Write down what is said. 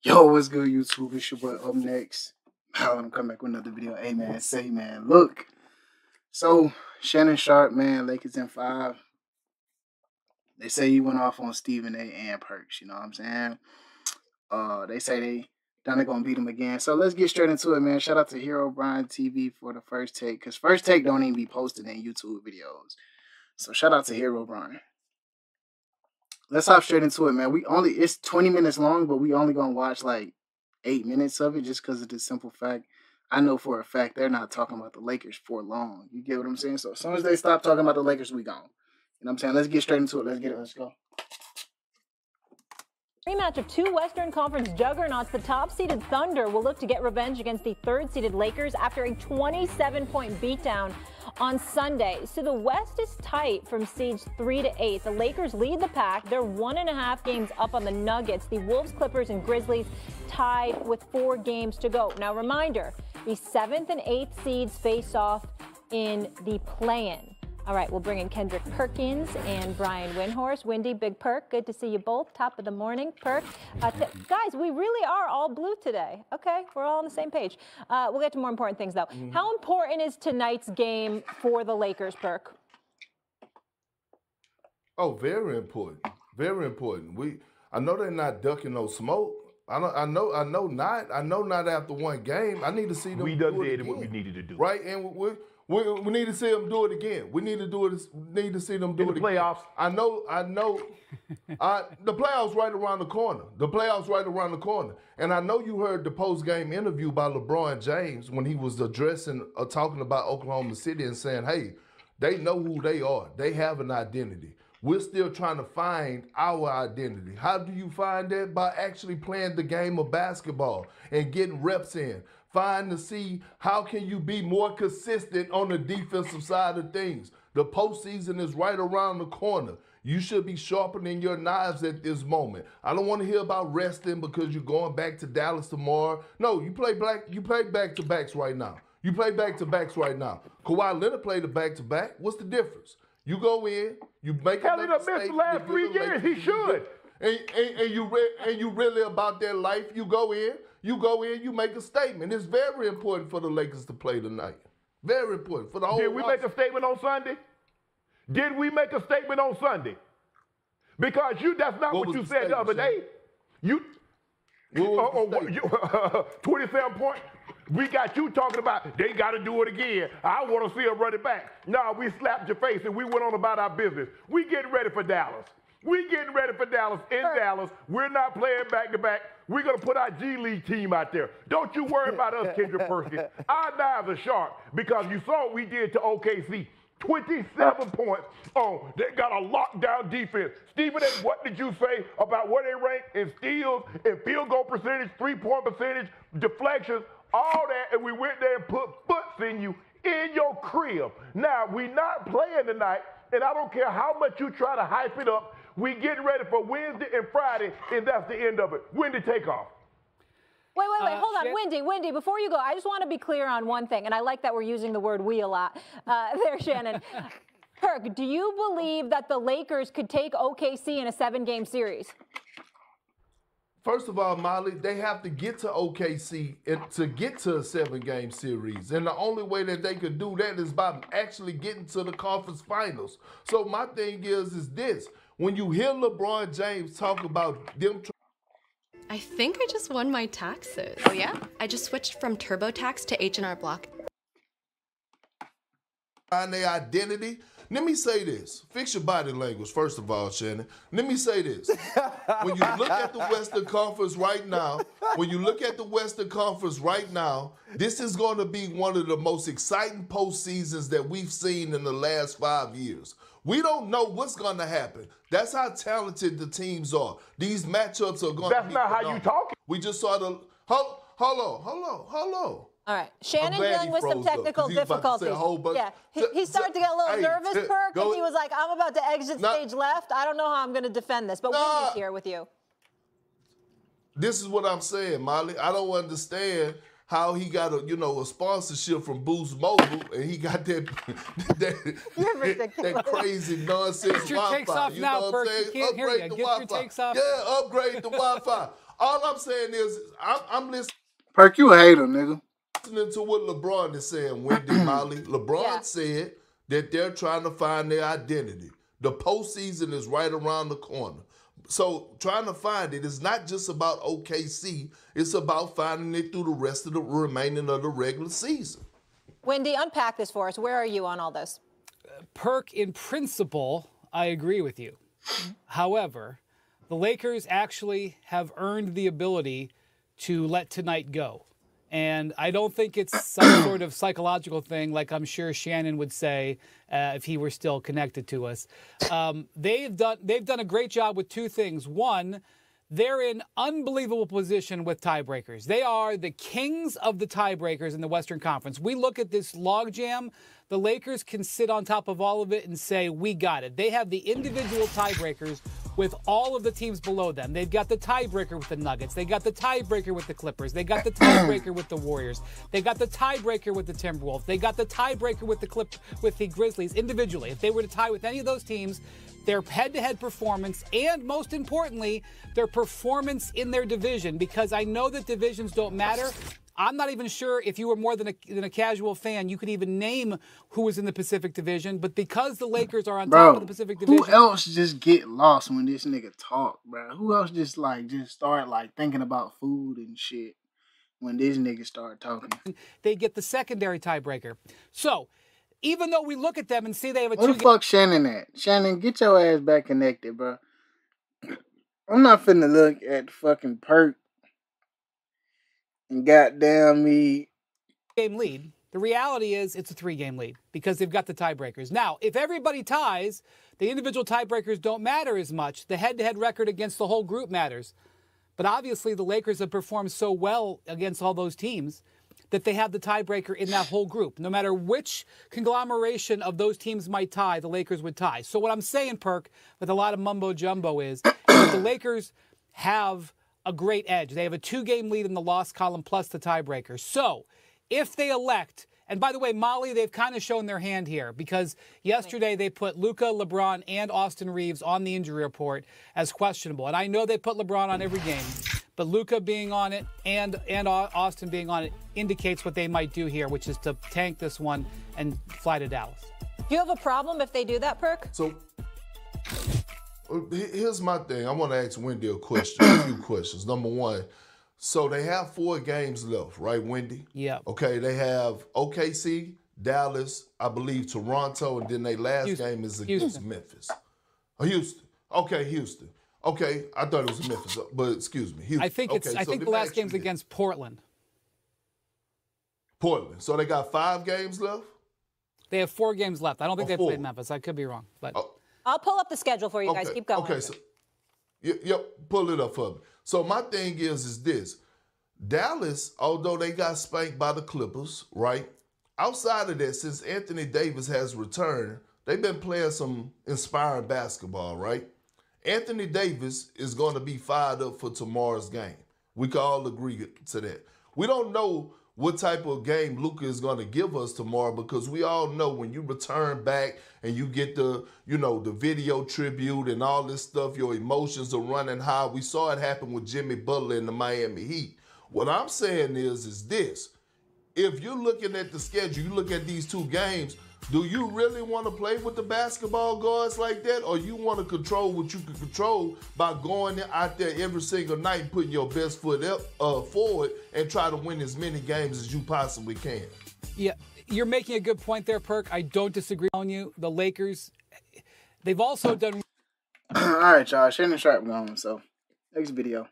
Yo, what's good, YouTube? It's your boy Up Next. I'm coming back with another video. Hey, man, say, man, look. So, Shannon Sharp, man, Lakers in 5. They say he went off on Stephen A. and Perks, you know what I'm saying? They say they done going to beat him again. So, let's get straight into it, man. Shout out to Hero Brian TV for the first take, because first take don't even be posted in YouTube videos. So, shout out to Hero Brian. Let's hop straight into it, man. It's 20 minutes long, but we only gonna watch like 8 minutes of it just because of the simple fact. I know for a fact they're not talking about the Lakers for long. You get what I'm saying? So as soon as they stop talking about the Lakers, we gone. You know what I'm saying? Let's get straight into it. Let's get it. Let's go. Rematch of two Western Conference juggernauts, the top-seeded Thunder will look to get revenge against the third-seeded Lakers after a 27-point beatdown on Sunday. So the West is tight from seeds 3 to 8. The Lakers lead the pack. They're 1.5 games up on the Nuggets. The Wolves, Clippers, and Grizzlies tied with 4 games to go. Now, reminder, the 7th and 8th seeds face off in the play-in. All right, we'll bring in Kendrick Perkins and Brian Windhorst. Windy, Big Perk, good to see you both. Top of the morning, Perk. Guys, we really are all blue today. Okay, we're all on the same page. We'll get to more important things, though. How important is tonight's game for the Lakers, Perk? Oh, very important. Very important. I know they're not ducking no smoke. I know not after one game. I need to see them. We done did what we needed to do. Right, and we need to see them do it again. We need to do it. Need to see them do it again. Playoffs. I know. The playoffs right around the corner. The playoffs right around the corner. And I know you heard the post-game interview by LeBron James when he was addressing, talking about Oklahoma City and saying, "Hey, they know who they are. They have an identity. We're still trying to find our identity." How do you find that? By actually playing the game of basketball and getting reps in. Find to see how can you be more consistent on the defensive side of things. The postseason is right around the corner. You should be sharpening your knives at this moment. I don't want to hear about resting because you're going back to Dallas tomorrow. No, you play back-to-backs right now. You play back-to-backs right now. Kawhi Leonard played a back-to-back. What's the difference? You go in, you make a mistake. Hell, he missed the last 3 years. He should. And you really about that life. You go in, you make a statement. It's very important for the Lakers to play tonight. Very important for the whole. Did we make a statement on Sunday? Did we make a statement on Sunday? Because that's not what you said the other day. 27 points. We got you talking about they got to do it again. I want to see them run it back. No, we slapped your face and we went on about our business. We getting ready for Dallas. We getting ready for Dallas in Dallas. We're not playing back-to-back. We're going to put our G League team out there. Don't you worry about us, Kendrick Perkins. Our knives are sharp because you saw what we did to OKC. 27 points. Oh, they got a lockdown defense. Stephen A., what did you say about where they rank in steals, in field goal percentage, three-point percentage, deflections, all that, and we went there and put foots in you in your crib. Now, we not playing tonight, and I don't care how much you try to hype it up. We getting ready for Wednesday and Friday, and that's the end of it. Wendy, take off. Wait, hold on. Wendy, before you go, I just want to be clear on one thing, and I like that we're using the word we a lot there, Shannon. Perk, do you believe that the Lakers could take OKC in a 7-game series? First of all, Molly, they have to get to OKC to get to a 7-game series. And the only way that they could do that is by actually getting to the conference finals. So my thing is this. When you hear LeBron James talk about them... I think I just won my taxes. Oh, yeah? I just switched from TurboTax to H&R Block. Find their identity. Let me say this. Fix your body language, first of all, Shannon. Let me say this. When you look at the Western Conference right now, this is going to be one of the most exciting postseasons that we've seen in the last 5 years. We don't know what's going to happen. That's how talented the teams are. These matchups are going to be... That's not how you talk. We just saw the... Hold on. All right. Shannon dealing with some technical difficulties. Yeah, he started to get a little nervous, Perk, because he was like, I'm about to exit stage left. I don't know how I'm going to defend this, but Wendy's here with you. This is what I'm saying, Molly. I don't understand how he got a sponsorship from Boost Mobile and he got that crazy nonsense Wi-Fi. You know what I'm saying? Upgrade the Wi-Fi. Yeah, upgrade the Wi-Fi. All I'm saying is, I'm listening. Perk, you a hater, nigga. Listening to what LeBron is saying, Wendy Molly. LeBron said that they're trying to find their identity. The postseason is right around the corner. So trying to find it is not just about OKC. It's about finding it through the rest of the remaining of the regular season. Wendy, unpack this for us. Where are you on all this? Perk, in principle, I agree with you. However, the Lakers actually have earned the ability to let tonight go. And I don't think it's some sort of psychological thing like I'm sure Shannon would say if he were still connected to us. They've done a great job with two things. One, they're in unbelievable position with tiebreakers. They are the kings of the tiebreakers in the Western Conference. We look at this logjam. The Lakers can sit on top of all of it and say, we got it. They have the individual tiebreakers with all of the teams below them. They've got the tiebreaker with the Nuggets. They got the tiebreaker with the Clippers. They got the tiebreaker with the Warriors. They got the tiebreaker with the Timberwolves. They got the tiebreaker with the Grizzlies individually. If they were to tie with any of those teams, their head-to-head performance, and most importantly, their performance in their division, because I know that divisions don't matter. I'm not even sure if you were more than a casual fan, you could even name who was in the Pacific Division. But because the Lakers are on top of the Pacific Division, who else just get lost when this nigga talk, bro? Who else just start thinking about food and shit when this nigga start talking? They get the secondary tiebreaker. So even though we look at them and see they have a Where the fuck Shannon at? Shannon, get your ass back connected, bro. I'm not finna look at fucking Perk and goddamn me. Game lead. The reality is it's a 3-game lead because they've got the tiebreakers. Now, if everybody ties, the individual tiebreakers don't matter as much. The head-to-head record against the whole group matters. But obviously the Lakers have performed so well against all those teams that they have the tiebreaker in that whole group. No matter which conglomeration of those teams might tie, the Lakers would tie. So what I'm saying, Perk, with a lot of mumbo-jumbo is that the Lakers have a great edge. They have a 2-game lead in the loss column plus the tiebreaker. So if they elect, and by the way, Molly, they've kind of shown their hand here because yesterday they put Luka, LeBron, and Austin Reeves on the injury report as questionable. And I know they put LeBron on every game, but Luka being on it and Austin being on it indicates what they might do here, which is to tank this one and fly to Dallas. Do you have a problem if they do that, Perk? So here's my thing. I want to ask Wendy a few questions. Number one, so they have 4 games left, right, Wendy? Yeah. Okay, they have OKC, Dallas, I believe Toronto, and then their last game is against Memphis. Houston. Okay, Houston. Okay, I thought it was Memphis, but excuse me, Houston. I think the last game's against Portland. Portland. So they got 5 games left? They have 4 games left. I don't think they've played Memphis. I could be wrong, but I'll pull up the schedule for you guys. Keep going. Okay, so yep, pull it up for me. So my thing is this. Dallas, although they got spanked by the Clippers, right? Outside of that, since Anthony Davis has returned, they've been playing some inspiring basketball, right? Anthony Davis is going to be fired up for tomorrow's game. We can all agree to that. We don't know what type of game Luka is going to give us tomorrow because we all know when you return back and you get the video tribute and all this stuff, your emotions are running high. We saw it happen with Jimmy Butler in the Miami Heat. What I'm saying is this. If you're looking at the schedule, you look at these 2 games, do you really want to play with the basketball guards like that, or you want to control what you can control by going out there every single night and putting your best foot forward and try to win as many games as you possibly can? Yeah, you're making a good point there, Perk. I don't disagree on you. The Lakers, they've also done... All right, y'all. Shannon Sharp gone, so next video.